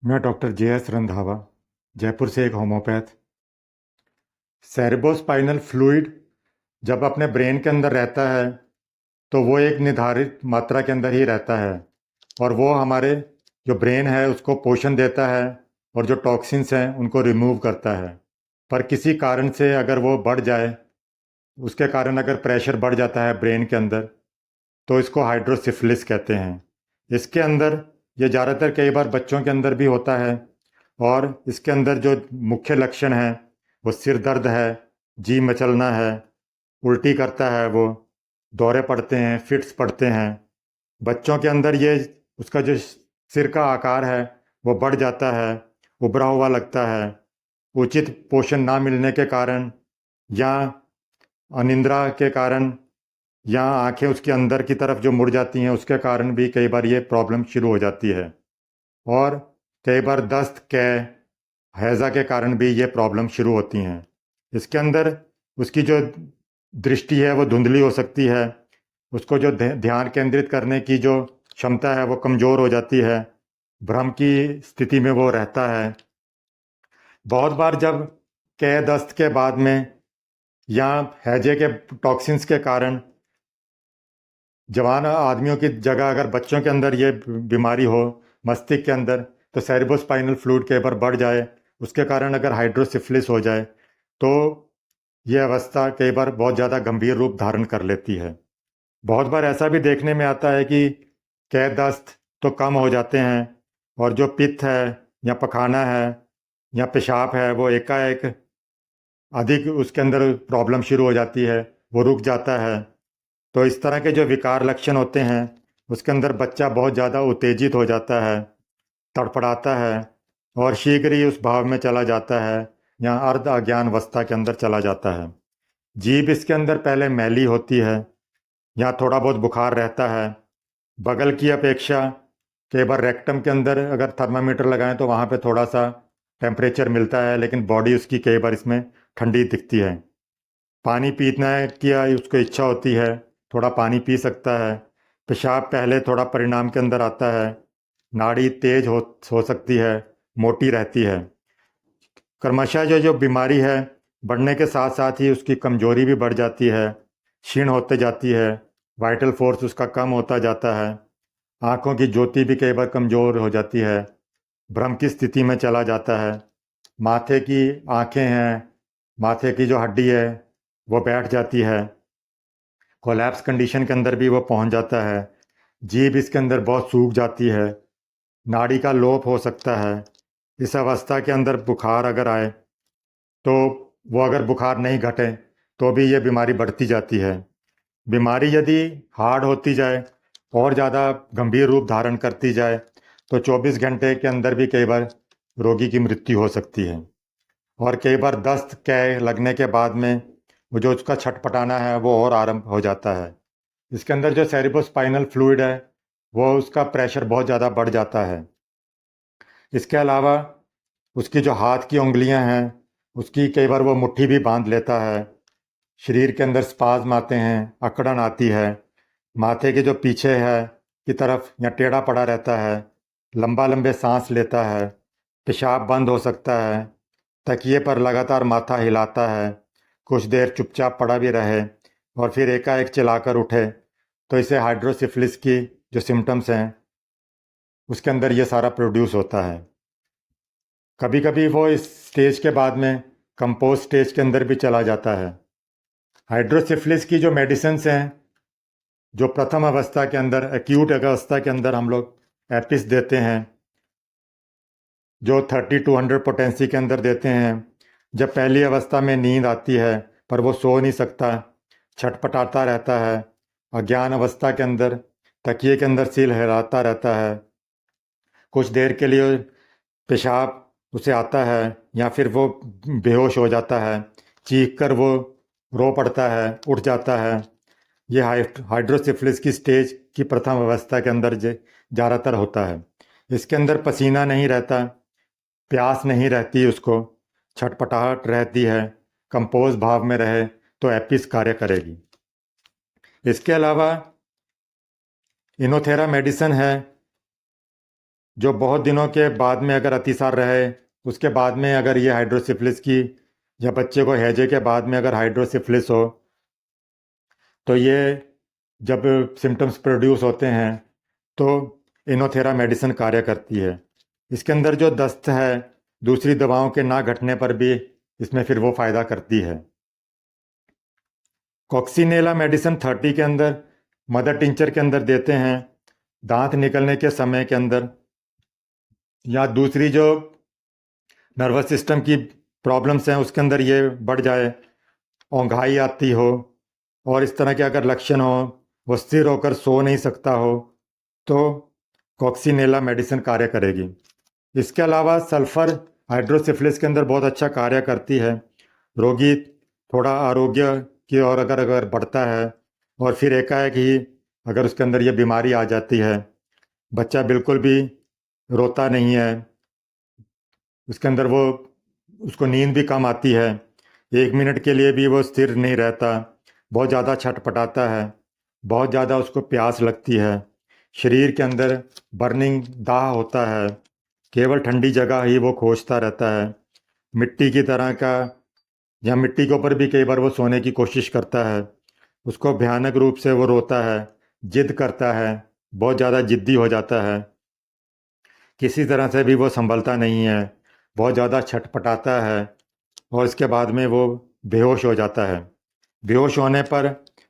मैं doctor JS. Randhawa, Jaipur से एक होम्योपैथ। सेरेब्रोस्पाइनल फ्लूइड जब अपने ब्रेन के अंदर रहता है तो वो एक निर्धारित मात्रा के अंदर ही रहता है और वो हमारे जो ब्रेन है उसको पोषण देता है और जो टॉक्सिन्स हैं उनको रिमूव करता है। पर किसी कारण से अगर वो बढ़ जाए, उसके कारण अगर प्रेशर बढ़ जाता है ब्रेन के अंदर, तो इसको हाइड्रोसिफिलिस कहते हैं। इसके अंदर ये ज़्यादातर कई बार बच्चों के अंदर भी होता है और इसके अंदर जो मुख्य लक्षण हैं वो सिर दर्द है, जी मचलना है, उल्टी करता है, वो दौरे पड़ते हैं, फिट्स पड़ते हैं। बच्चों के अंदर ये उसका जो सिर का आकार है वो बढ़ जाता है, उभरा हुआ लगता है। उचित पोषण ना मिलने के कारण या अनिद्रा के कारण या आंखें उसके अंदर की तरफ जो मुड़ जाती हैं उसके कारण भी कई बार ये प्रॉब्लम शुरू हो जाती है। और कई बार दस्त, कै, हैज़ा के कारण भी ये प्रॉब्लम शुरू होती हैं। इसके अंदर उसकी जो दृष्टि है वो धुंधली हो सकती है, उसको जो ध्यान केंद्रित करने की जो क्षमता है वो कमज़ोर हो जाती है, भ्रम की स्थिति में वो रहता है। बहुत बार जब कै, दस्त के बाद में या हैजे के टॉक्सिन्स के कारण जवान आदमियों की जगह अगर बच्चों के अंदर ये बीमारी हो मस्तिष्क के अंदर, तो सेरेब्रोस्पाइनल फ्लूइड कई बार बढ़ जाए, उसके कारण अगर हाइड्रोसिफिलिस हो जाए तो ये अवस्था कई बार बहुत ज़्यादा गंभीर रूप धारण कर लेती है। बहुत बार ऐसा भी देखने में आता है कि कै, दस्त तो कम हो जाते हैं और जो पित्त है या पखाना है या पेशाब है वो एकाएक अधिक उसके अंदर प्रॉब्लम शुरू हो जाती है, वो रुक जाता है। तो इस तरह के जो विकार लक्षण होते हैं उसके अंदर बच्चा बहुत ज़्यादा उत्तेजित हो जाता है, तड़फड़ाता है और शीघ्र ही उस भाव में चला जाता है या अर्ध अज्ञान अवस्था के अंदर चला जाता है। जीभ इसके अंदर पहले मैली होती है या थोड़ा बहुत बुखार रहता है। बगल की अपेक्षा कई बार रेक्टम के अंदर अगर थर्मामीटर लगाएं तो वहाँ पे थोड़ा सा टेम्परेचर मिलता है, लेकिन बॉडी उसकी कई बार इसमें ठंडी दिखती है। पानी पीना है की उसको इच्छा होती है, थोड़ा पानी पी सकता है। पेशाब पहले थोड़ा परिणाम के अंदर आता है। नाड़ी तेज हो सकती है, मोटी रहती है। क्रमशः जो जो बीमारी है बढ़ने के साथ साथ ही उसकी कमजोरी भी बढ़ जाती है, क्षीण होते जाती है, वाइटल फोर्स उसका कम होता जाता है। आंखों की ज्योति भी कई बार कमजोर हो जाती है, भ्रम की स्थिति में चला जाता है। माथे की आंखें हैं, माथे की जो हड्डी है वो बैठ जाती है, कोलैप्स कंडीशन के अंदर भी वो पहुंच जाता है। जीभ इसके अंदर बहुत सूख जाती है, नाड़ी का लोप हो सकता है। इस अवस्था के अंदर बुखार अगर आए तो वो अगर बुखार नहीं घटे तो भी ये बीमारी बढ़ती जाती है। बीमारी यदि हार्ड होती जाए और ज़्यादा गंभीर रूप धारण करती जाए तो 24 घंटे के अंदर भी कई बार रोगी की मृत्यु हो सकती है। और कई बार दस्त कै लगने के बाद में वो जो उसका छटपटाना है वो और आरंभ हो जाता है। इसके अंदर जो सेरिब्रोस्पाइनल फ्लूइड है वो उसका प्रेशर बहुत ज़्यादा बढ़ जाता है। इसके अलावा उसकी जो हाथ की उंगलियां हैं उसकी कई बार वो मुट्ठी भी बांध लेता है। शरीर के अंदर स्पाज्म आते हैं, अकड़न आती है। माथे के जो पीछे है की तरफ या टेढ़ा पड़ा रहता है, लंबा लंबे सांस लेता है, पेशाब बंद हो सकता है, तकिए पर लगातार माथा हिलाता है, कुछ देर चुपचाप पड़ा भी रहे और फिर एकाएक चिल्लाकर उठे, तो इसे हाइड्रोसिफिलिस की जो सिम्टम्स हैं उसके अंदर ये सारा प्रोड्यूस होता है। कभी कभी वो इस स्टेज के बाद में कंपोज स्टेज के अंदर भी चला जाता है। हाइड्रोसिफिलिस की जो मेडिसिन्स हैं, जो प्रथम अवस्था के अंदर, एक्यूट अवस्था के अंदर हम लोग एपिस देते हैं, जो 30-100 पोटेंसी के अंदर देते हैं। जब पहली अवस्था में नींद आती है पर वो सो नहीं सकता, छटपटाता रहता है, अज्ञान अवस्था के अंदर तकिए के अंदर सिर हिलाता रहता है, कुछ देर के लिए पेशाब उसे आता है या फिर वो बेहोश हो जाता है, चीख कर वो रो पड़ता है, उठ जाता है। ये हाइड्रोसिफिलिस की स्टेज की प्रथम अवस्था के अंदर ज़्यादातर होता है। इसके अंदर पसीना नहीं रहता, प्यास नहीं रहती, उसको छटपटाहट रहती है। कंपोज भाव में रहे तो एपिस कार्य करेगी। इसके अलावा इनोथेरा मेडिसिन है जो बहुत दिनों के बाद में अगर अतिसार रहे, उसके बाद में अगर ये हाइड्रोसिफिलिस की, या बच्चे को हैजे के बाद में अगर हाइड्रोसिफिलिस हो, तो ये जब सिम्टम्स प्रोड्यूस होते हैं तो इनोथेरा मेडिसिन कार्य करती है। इसके अंदर जो दस्त है, दूसरी दवाओं के ना घटने पर भी इसमें फिर वो फ़ायदा करती है। कॉक्सीनेला मेडिसिन 30 के अंदर मदर टिंचर के अंदर देते हैं, दांत निकलने के समय के अंदर, या दूसरी जो नर्वस सिस्टम की प्रॉब्लम्स हैं उसके अंदर ये बढ़ जाए, औंधाई आती हो और इस तरह के अगर लक्षण हो, वो स्थिर होकर सो नहीं सकता हो, तो कॉक्सीनेला मेडिसिन कार्य करेगी। इसके अलावा सल्फर हाइड्रोसिफिलिस के अंदर बहुत अच्छा कार्य करती है। रोगी थोड़ा आरोग्य की ओर अगर अगर बढ़ता है और फिर एकाएक ही अगर उसके अंदर ये बीमारी आ जाती है, बच्चा बिल्कुल भी रोता नहीं है, उसके अंदर वो उसको नींद भी कम आती है, 1 मिनट के लिए भी वो स्थिर नहीं रहता, बहुत ज़्यादा छटपटाता है, बहुत ज़्यादा उसको प्यास लगती है, शरीर के अंदर बर्निंग दाह होता है, केवल ठंडी जगह ही वो खोजता रहता है, मिट्टी की तरह का, या मिट्टी के ऊपर भी कई बार वो सोने की कोशिश करता है, उसको भयानक रूप से वो रोता है, जिद करता है, बहुत ज़्यादा जिद्दी हो जाता है, किसी तरह से भी वो संभलता नहीं है, बहुत ज़्यादा छटपटाता है और इसके बाद में वो बेहोश हो जाता है। बेहोश होने पर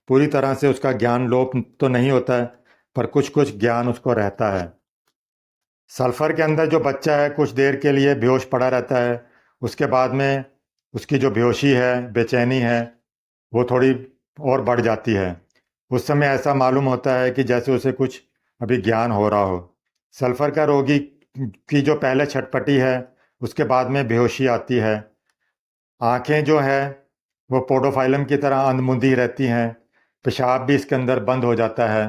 पूरी तरह से उसका ज्ञान लोप तो नहीं होता है, पर कुछ कुछ ज्ञान उसको रहता है। सल्फर के अंदर जो बच्चा है कुछ देर के लिए बेहोश पड़ा रहता है, उसके बाद में उसकी जो बेहोशी है, बेचैनी है, वो थोड़ी और बढ़ जाती है। उस समय ऐसा मालूम होता है कि जैसे उसे कुछ अभी ज्ञान हो रहा हो। सल्फर का रोगी की जो पहले छटपटी है, उसके बाद में बेहोशी आती है। आंखें जो है वो पोडोफाइलम की तरह अंधमुंदी रहती हैं, पेशाब भी इसके अंदर बंद हो जाता है।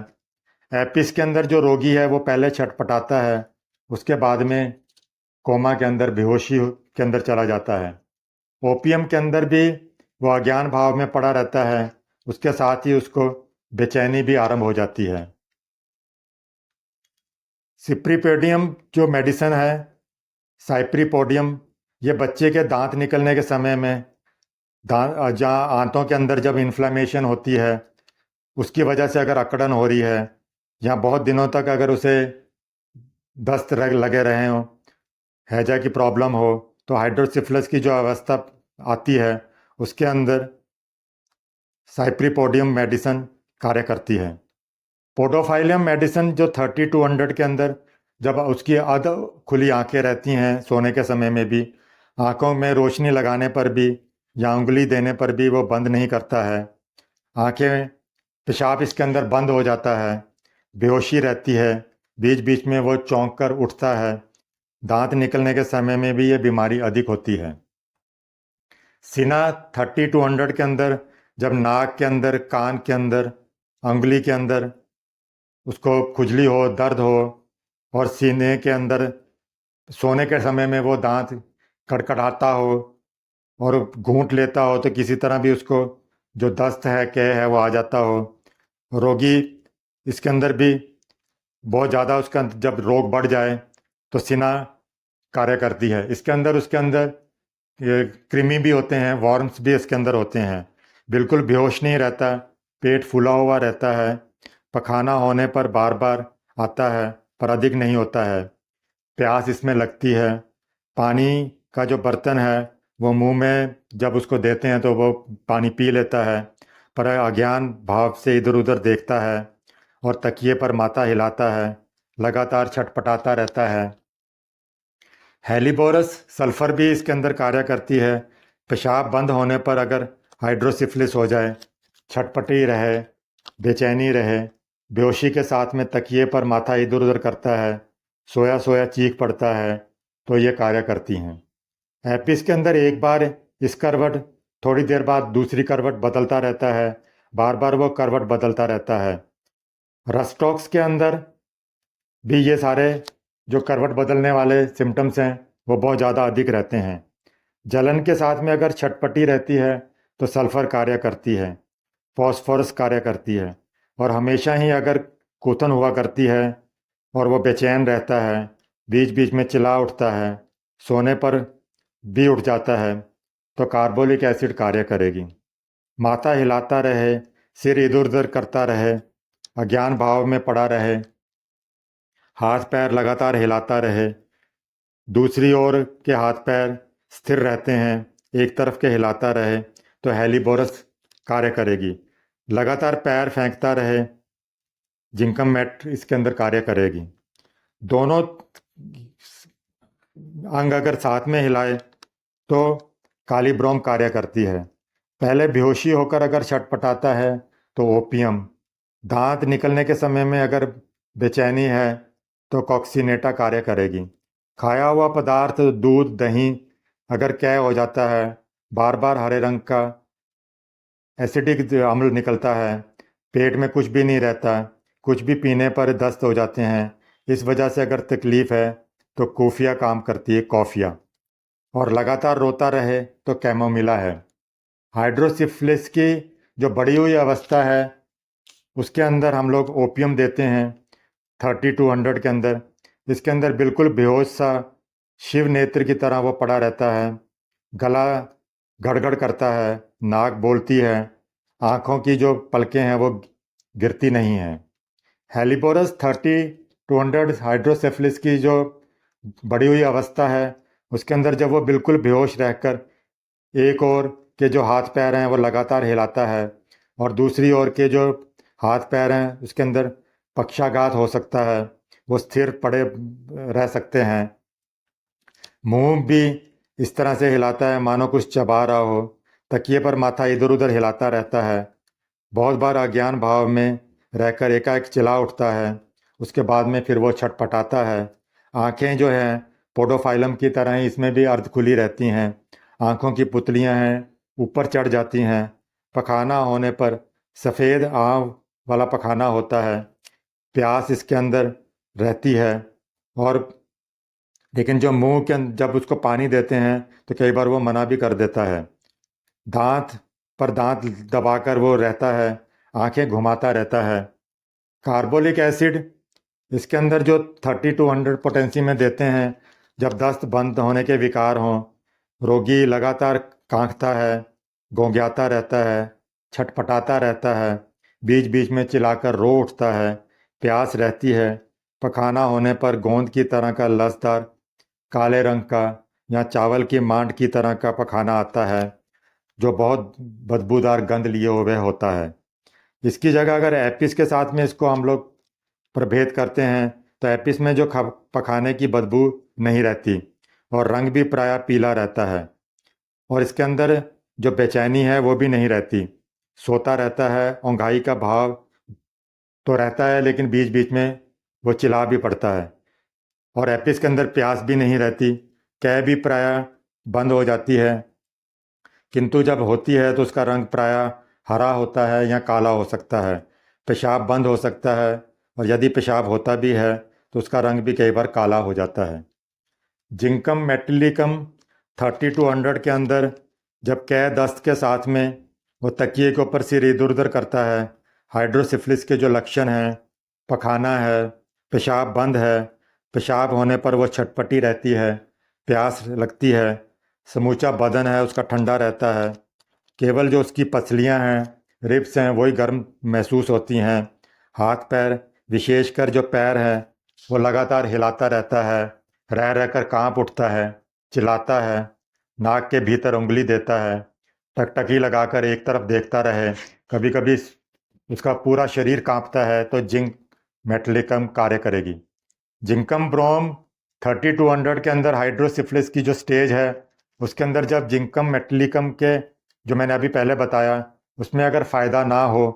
एपिस के अंदर जो रोगी है वो पहले छटपटाता है, उसके बाद में कोमा के अंदर बेहोशी के अंदर चला जाता है। ओपियम के अंदर भी वो अज्ञान भाव में पड़ा रहता है, उसके साथ ही उसको बेचैनी भी आरंभ हो जाती है। सिप्रीपोडियम जो मेडिसिन है, साइप्रीपोडियम, ये बच्चे के दांत निकलने के समय में, दांत जहाँ आंतों के अंदर जब इन्फ्लेमेशन होती है उसकी वजह से अगर अकड़न हो रही है, या बहुत दिनों तक अगर उसे दस्त लगे रहे हों, हैजा की प्रॉब्लम हो, तो हाइड्रोसिफिलिस की जो अवस्था आती है उसके अंदर साइप्रीपोडियम मेडिसिन कार्य करती है। पोडोफाइलियम मेडिसिन जो 30 to 100 के अंदर, जब उसकी अध खुली आंखें रहती हैं सोने के समय में भी, आंखों में रोशनी लगाने पर भी या उंगली देने पर भी वो बंद नहीं करता है, आंखें, पेशाब इसके अंदर बंद हो जाता है, बेहोशी रहती है, बीच बीच में वो चौंक कर उठता है, दांत निकलने के समय में भी ये बीमारी अधिक होती है। सीना 30 to 100 के अंदर, जब नाक के अंदर, कान के अंदर, उंगली के अंदर उसको खुजली हो, दर्द हो, और सीने के अंदर सोने के समय में वो दांत कड़कड़ाता हो और घूंट लेता हो, तो किसी तरह भी उसको जो दस्त है, कह है, वो आ जाता हो। रोगी इसके अंदर भी बहुत ज़्यादा उसका जब रोग बढ़ जाए तो सिना कार्य करती है। इसके अंदर उसके अंदर ये कृमि भी होते हैं, वॉर्म्स भी इसके अंदर होते हैं। बिल्कुल बेहोश नहीं रहता, पेट फूला हुआ रहता है, पखाना होने पर बार बार आता है पर अधिक नहीं होता है, प्यास इसमें लगती है, पानी का जो बर्तन है वो मुंह में जब उसको देते हैं तो वो पानी पी लेता है, पर अज्ञान भाव से इधर उधर देखता है और तकिए पर माथा हिलाता है, लगातार छटपटाता रहता है। हेलिबोरस सल्फर भी इसके अंदर कार्य करती है। पेशाब बंद होने पर अगर हाइड्रोसिफिलिस हो जाए, छटपटी रहे, बेचैनी रहे, बेहोशी के साथ में तकिए पर माथा इधर उधर करता है, सोया सोया चीख पड़ता है, तो ये कार्य करती हैं। एपिस के अंदर एक बार इस करवट, थोड़ी देर बाद दूसरी करवट बदलता रहता है, बार बार वो करवट बदलता रहता है। रस्टॉक्स के अंदर भी ये सारे जो करवट बदलने वाले सिम्टम्स हैं वो बहुत ज़्यादा अधिक रहते हैं। जलन के साथ में अगर छटपटी रहती है तो सल्फर कार्य करती है, फॉस्फोरस कार्य करती है, और हमेशा ही अगर कूथन हुआ करती है और वो बेचैन रहता है, बीच बीच में चिल्ला उठता है, सोने पर भी उठ जाता है, तो कार्बोलिक एसिड कार्य करेगी। माथा हिलाता रहे, सिर इधर उधर करता रहे, अज्ञान भाव में पड़ा रहे, हाथ पैर लगातार हिलाता रहे, दूसरी ओर के हाथ पैर स्थिर रहते हैं, एक तरफ के हिलाता रहे, तो हेलीबोरस कार्य करेगी। लगातार पैर फेंकता रहे, जिंकम मैट इसके अंदर कार्य करेगी। दोनों अंग अगर साथ में हिलाए तो काली ब्रोम कार्य करती है। पहले बेहोशी होकर अगर छटपटाता है तो ओपियम, दांत निकलने के समय में अगर बेचैनी है तो कॉक्सीनेटा कार्य करेगी। खाया हुआ पदार्थ दूध दही अगर कै हो जाता है, बार बार हरे रंग का एसिडिक अम्ल निकलता है, पेट में कुछ भी नहीं रहता, कुछ भी पीने पर दस्त हो जाते हैं, इस वजह से अगर तकलीफ है तो कूफिया काम करती है, कॉफिया। और लगातार रोता रहे तो कैमोमिला है। हाइड्रोसिफिलिस की जो बढ़ी हुई अवस्था है उसके अंदर हम लोग ओपियम देते हैं 30-100 के अंदर। इसके अंदर बिल्कुल बेहोश सा शिव नेत्र की तरह वो पड़ा रहता है, गला गड़गड़ करता है, नाक बोलती है, आँखों की जो पलकें हैं वो गिरती नहीं हैं। हेलिबोरस 30-100 हाइड्रोसेफलिस की जो बढ़ी हुई अवस्था है उसके अंदर जब वो बिल्कुल बेहोश रहकर एक ओर के जो हाथ पैर हैं वो लगातार हिलाता है और दूसरी ओर के जो हाथ पैर हैं उसके अंदर पक्षाघात हो सकता है, वो स्थिर पड़े रह सकते हैं। मुंह भी इस तरह से हिलाता है मानो कुछ चबा रहा हो, तकिए पर माथा इधर उधर हिलाता रहता है, बहुत बार अज्ञान भाव में रहकर एकाएक चिल्ला उठता है, उसके बाद में फिर वो छटपटाता है। आँखें जो हैं पोडोफाइलम की तरह ही इसमें भी अर्ध खुली रहती हैं, आँखों की पुतलियाँ हैं ऊपर चढ़ जाती हैं, पखाना होने पर सफ़ेद आँव वाला पखाना होता है, प्यास इसके अंदर रहती है। और लेकिन जो मुंह के जब उसको पानी देते हैं तो कई बार वो मना भी कर देता है। दांत पर दांत दबाकर वो रहता है, आंखें घुमाता रहता है। कार्बोलिक एसिड इसके अंदर जो 30-100 पोटेंसी में देते हैं, जब दस्त बंद होने के विकार हों, रोगी लगातार कांखता है, गोंग्याता रहता है, छटपटाता रहता है, बीच बीच में चिल्लाकर रो उठता है, प्यास रहती है, पखाना होने पर गोंद की तरह का लसदार काले रंग का या चावल की मांड की तरह का पखाना आता है जो बहुत बदबूदार गंध लिए हुए होता है। इसकी जगह अगर एपिस के साथ में इसको हम लोग प्रभेद करते हैं तो एपिस में जो पखाने की बदबू नहीं रहती और रंग भी प्रायः पीला रहता है, और इसके अंदर जो बेचैनी है वो भी नहीं रहती, सोता रहता है, औंघाई का भाव तो रहता है लेकिन बीच बीच में वो चिल्ला भी पड़ता है। और एपिस के अंदर प्यास भी नहीं रहती, कै भी प्रायः बंद हो जाती है, किंतु जब होती है तो उसका रंग प्रायः हरा होता है या काला हो सकता है। पेशाब बंद हो सकता है और यदि पेशाब होता भी है तो उसका रंग भी कई बार काला हो जाता है। जिंकम मेटिलिकम 30-100 के अंदर जब कै दस्त के साथ में वो तकिए के ऊपर सिर इधर उधर करता है, हाइड्रोसिफिलिस के जो लक्षण हैं, पखाना है, पेशाब बंद है, पेशाब होने पर वो छटपटी रहती है, प्यास लगती है, समूचा बदन है उसका ठंडा रहता है, केवल जो उसकी पसलियां हैं, रिब्स हैं, वही गर्म महसूस होती हैं, हाथ पैर विशेषकर जो पैर है वो लगातार हिलाता रहता है, रह रहकर कांप उठता है, चिल्लाता है, नाक के भीतर उंगली देता है, टकटकी लगाकर एक तरफ देखता रहे, कभी कभी उसका पूरा शरीर कांपता है, तो जिंक मेटलिकम कार्य करेगी। जिंकम ब्रोम 30-100 के अंदर हाइड्रोसिफिलिस की जो स्टेज है उसके अंदर जब जिंकम मेटलिकम के जो मैंने अभी पहले बताया उसमें अगर फ़ायदा ना हो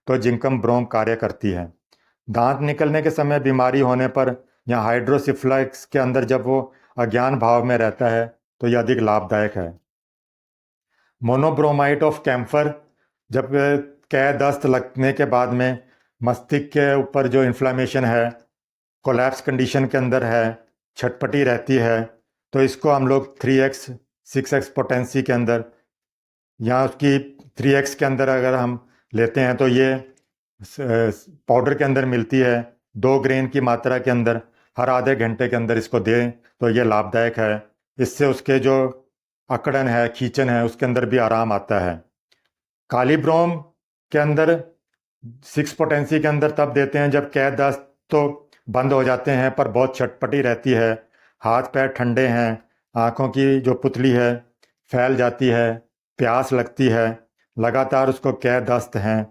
तो जिंकम ब्रोम कार्य करती है। दांत निकलने के समय बीमारी होने पर या हाइड्रोसिफिलिस के अंदर जब वो अज्ञान भाव में रहता है तो यह अधिक लाभदायक है। मोनोब्रोमाइड ऑफ कैम्फर जब कै दस्त लगने के बाद में मस्तिष्क के ऊपर जो इन्फ्लामेशन है, कोलैप्स कंडीशन के अंदर है, छटपटी रहती है, तो इसको हम लोग 3x 6x पोटेंसी के अंदर या उसकी 3x के अंदर अगर हम लेते हैं तो ये पाउडर के अंदर मिलती है 2 ग्रेन की मात्रा के अंदर, हर आधे घंटे के अंदर इसको दें तो ये लाभदायक है। इससे उसके जो अकड़न है, खींचन है, उसके अंदर भी आराम आता है। काली ब्रोम के अंदर 6 पोटेंसी के अंदर तब देते हैं जब कह दस्त तो बंद हो जाते हैं पर बहुत छटपटी रहती है, हाथ पैर ठंडे हैं, आँखों की जो पुतली है फैल जाती है, प्यास लगती है, लगातार उसको कह दस्त हैं,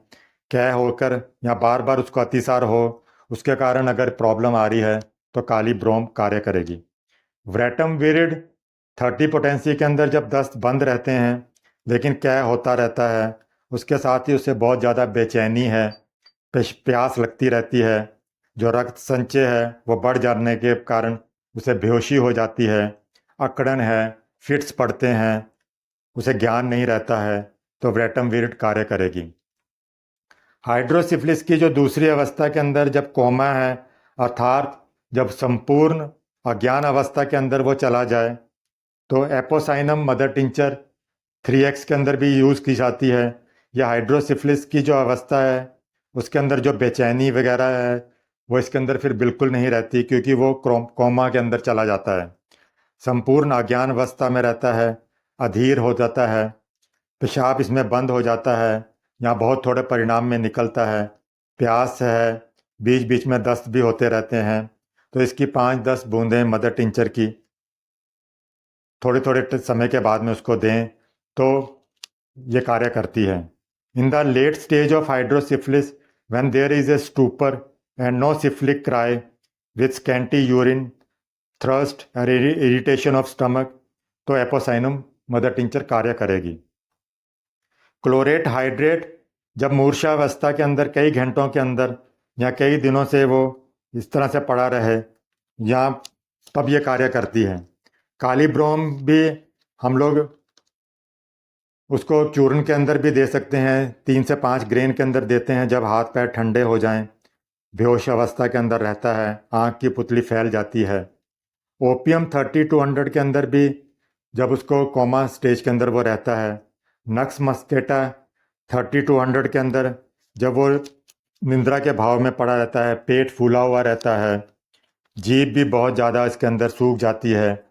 कह होकर या बार बार उसको अतिसार हो, उसके कारण अगर प्रॉब्लम आ रही है तो काली ब्रोम कार्य करेगी। व्रेटम विरिड 30 पोटेंसी के अंदर जब दस्त बंद रहते हैं लेकिन कह होता रहता है, उसके साथ ही उसे बहुत ज़्यादा बेचैनी है, प्यास लगती रहती है, जो रक्त संचय है वो बढ़ जाने के कारण उसे बेहोशी हो जाती है, अकड़न है, फिट्स पड़ते हैं, उसे ज्ञान नहीं रहता है, तो व्रेटम विरिड कार्य करेगी। हाइड्रोसिफिलिस की जो दूसरी अवस्था के अंदर जब कोमा है, अर्थात जब संपूर्ण अज्ञान अवस्था के अंदर वो चला जाए, तो एपोसाइनम मदर टिंचर 3x के अंदर भी यूज़ की जाती है। यह हाइड्रोसिफिलिस की जो अवस्था है उसके अंदर जो बेचैनी वगैरह है वो इसके अंदर फिर बिल्कुल नहीं रहती, क्योंकि वो कोमा के अंदर चला जाता है, संपूर्ण अज्ञान अवस्था में रहता है, अधीर हो जाता है, पेशाब इसमें बंद हो जाता है या बहुत थोड़े परिणाम में निकलता है, प्यास है, बीच बीच में दस्त भी होते रहते हैं। तो इसकी 5-10 बूंदें मदर टिंचर की थोड़े थोड़े समय के बाद में उसको दें तो ये कार्य करती है। In the late stage of hydrocephalus when there is a stupor and no cephalic cry with scanty urine thirst और इरिटेशन ऑफ स्टमक, तो एपोसाइनम मदर टिंचर कार्य करेगी। क्लोरेट हाइड्रेट जब मूर्छावस्था के अंदर कई घंटों के अंदर या कई दिनों से वो इस तरह से पड़ा रहे या तब ये कार्य करती है। काली ब्रोम भी हम लोग उसको चूर्ण के अंदर भी दे सकते हैं, 3 से 5 ग्रेन के अंदर देते हैं जब हाथ पैर ठंडे हो जाएं, बेहोश अवस्था के अंदर रहता है, आँख की पुतली फैल जाती है। ओपियम 30-100 के अंदर भी जब उसको कोमा स्टेज के अंदर वो रहता है। नक्स मस्केटा 30-100 के अंदर जब वो निंद्रा के भाव में पड़ा रहता है, पेट फूला हुआ रहता है, जीभ भी बहुत ज़्यादा इसके अंदर सूख जाती है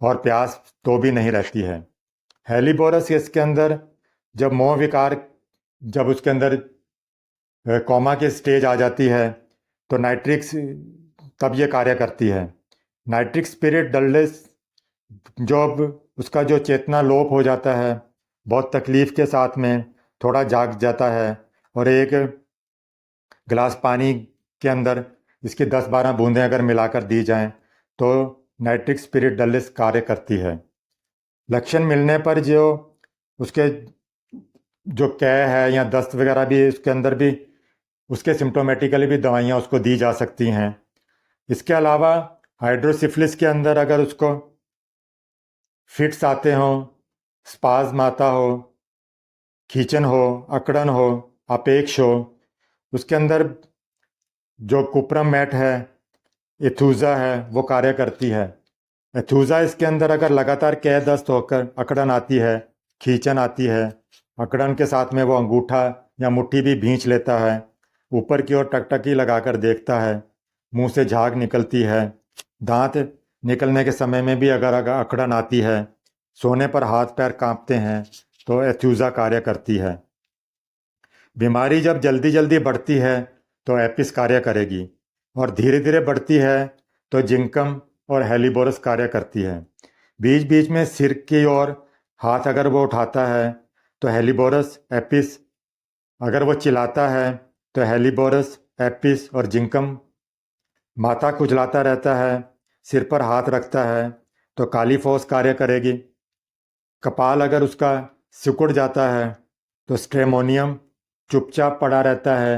और प्यास तो भी नहीं रहती है। हेलीबोरस इसके अंदर जब मोह विकार जब उसके अंदर कोमा की स्टेज आ जाती है तो नाइट्रिक्स तब ये कार्य करती है। नाइट्रिक स्पिरिट डलनेस जब उसका जो चेतना लोप हो जाता है, बहुत तकलीफ के साथ में थोड़ा जाग जाता है और एक गिलास पानी के अंदर इसकी 10-12 बूंदें अगर मिलाकर दी जाएं तो नाइट्रिक स्पिरिट डलनेस कार्य करती है। लक्षण मिलने पर जो उसके जो कै है या दस्त वगैरह भी उसके अंदर भी उसके सिम्टोमेटिकली भी दवाइयाँ उसको दी जा सकती हैं। इसके अलावा हाइड्रोसिफिलिस के अंदर अगर उसको फिट्स आते हों, स्पाज्म आता हो, खींचन हो, अकड़न हो, अपेक्ष हो, उसके अंदर जो कुप्रम मैट है, एथूजा है, वो कार्य करती है। एथूजा इसके अंदर अगर लगातार कै दस्त होकर अकड़न आती है, खींचन आती है, अकड़न के साथ में वो अंगूठा या मुट्ठी भी भींच लेता है, ऊपर की ओर टकटकी लगाकर देखता है, मुंह से झाग निकलती है, दांत निकलने के समय में भी अगर अकड़न आती है, सोने पर हाथ पैर कांपते हैं, तो एथ्यूजा कार्य करती है। बीमारी जब जल्दी जल्दी बढ़ती है तो एपिस कार्य करेगी और धीरे धीरे बढ़ती है तो जिंकम और हेलिबोरस कार्य करती है। बीच बीच में सिर की ओर हाथ अगर वो उठाता है तो हेलिबोरस, एपिस, अगर वो चिल्लाता है तो हेलिबोरस, एपिस और जिंकम, माथा खुजलाता रहता है, सिर पर हाथ रखता है तो काली फौस कार्य करेगी। कपाल अगर उसका सिकुड़ जाता है तो स्ट्रेमोनियम चुपचाप पड़ा रहता है,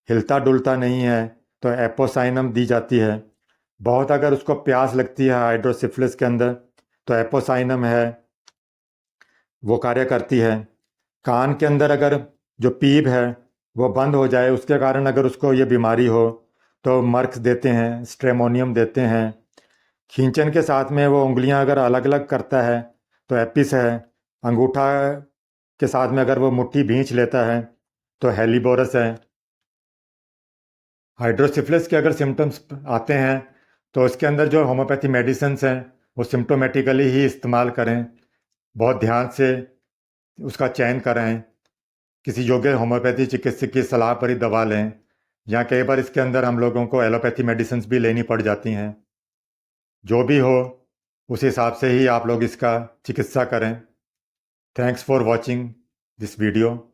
हिलता डुलता नहीं है, तो एपोसाइनम दी जाती है। बहुत अगर उसको प्यास लगती है हाइड्रोसिफिलिस के अंदर तो एपोसाइनम है, वो कार्य करती है। कान के अंदर अगर जो पीप है वो बंद हो जाए, उसके कारण अगर उसको ये बीमारी हो तो मर्क्स देते हैं, स्ट्रेमोनियम देते हैं। खींचन के साथ में वो उंगलियां अगर अलग अलग करता है तो एपिस है। अंगूठा के साथ में अगर वो मुट्ठी भींच लेता है तो हेलिबोरस है। हाइड्रोसिफिलिस के अगर सिम्टम्स आते हैं तो इसके अंदर जो होम्योपैथी मेडिसिन्स हैं वो सिम्टोमेटिकली ही इस्तेमाल करें, बहुत ध्यान से उसका चयन करें, किसी योग्य होम्योपैथी चिकित्सक की सलाह पर ही दवा लें, या कई बार इसके अंदर हम लोगों को एलोपैथी मेडिसिन्स भी लेनी पड़ जाती हैं। जो भी हो उस हिसाब से ही आप लोग इसका चिकित्सा करें। Thanks for watching this video.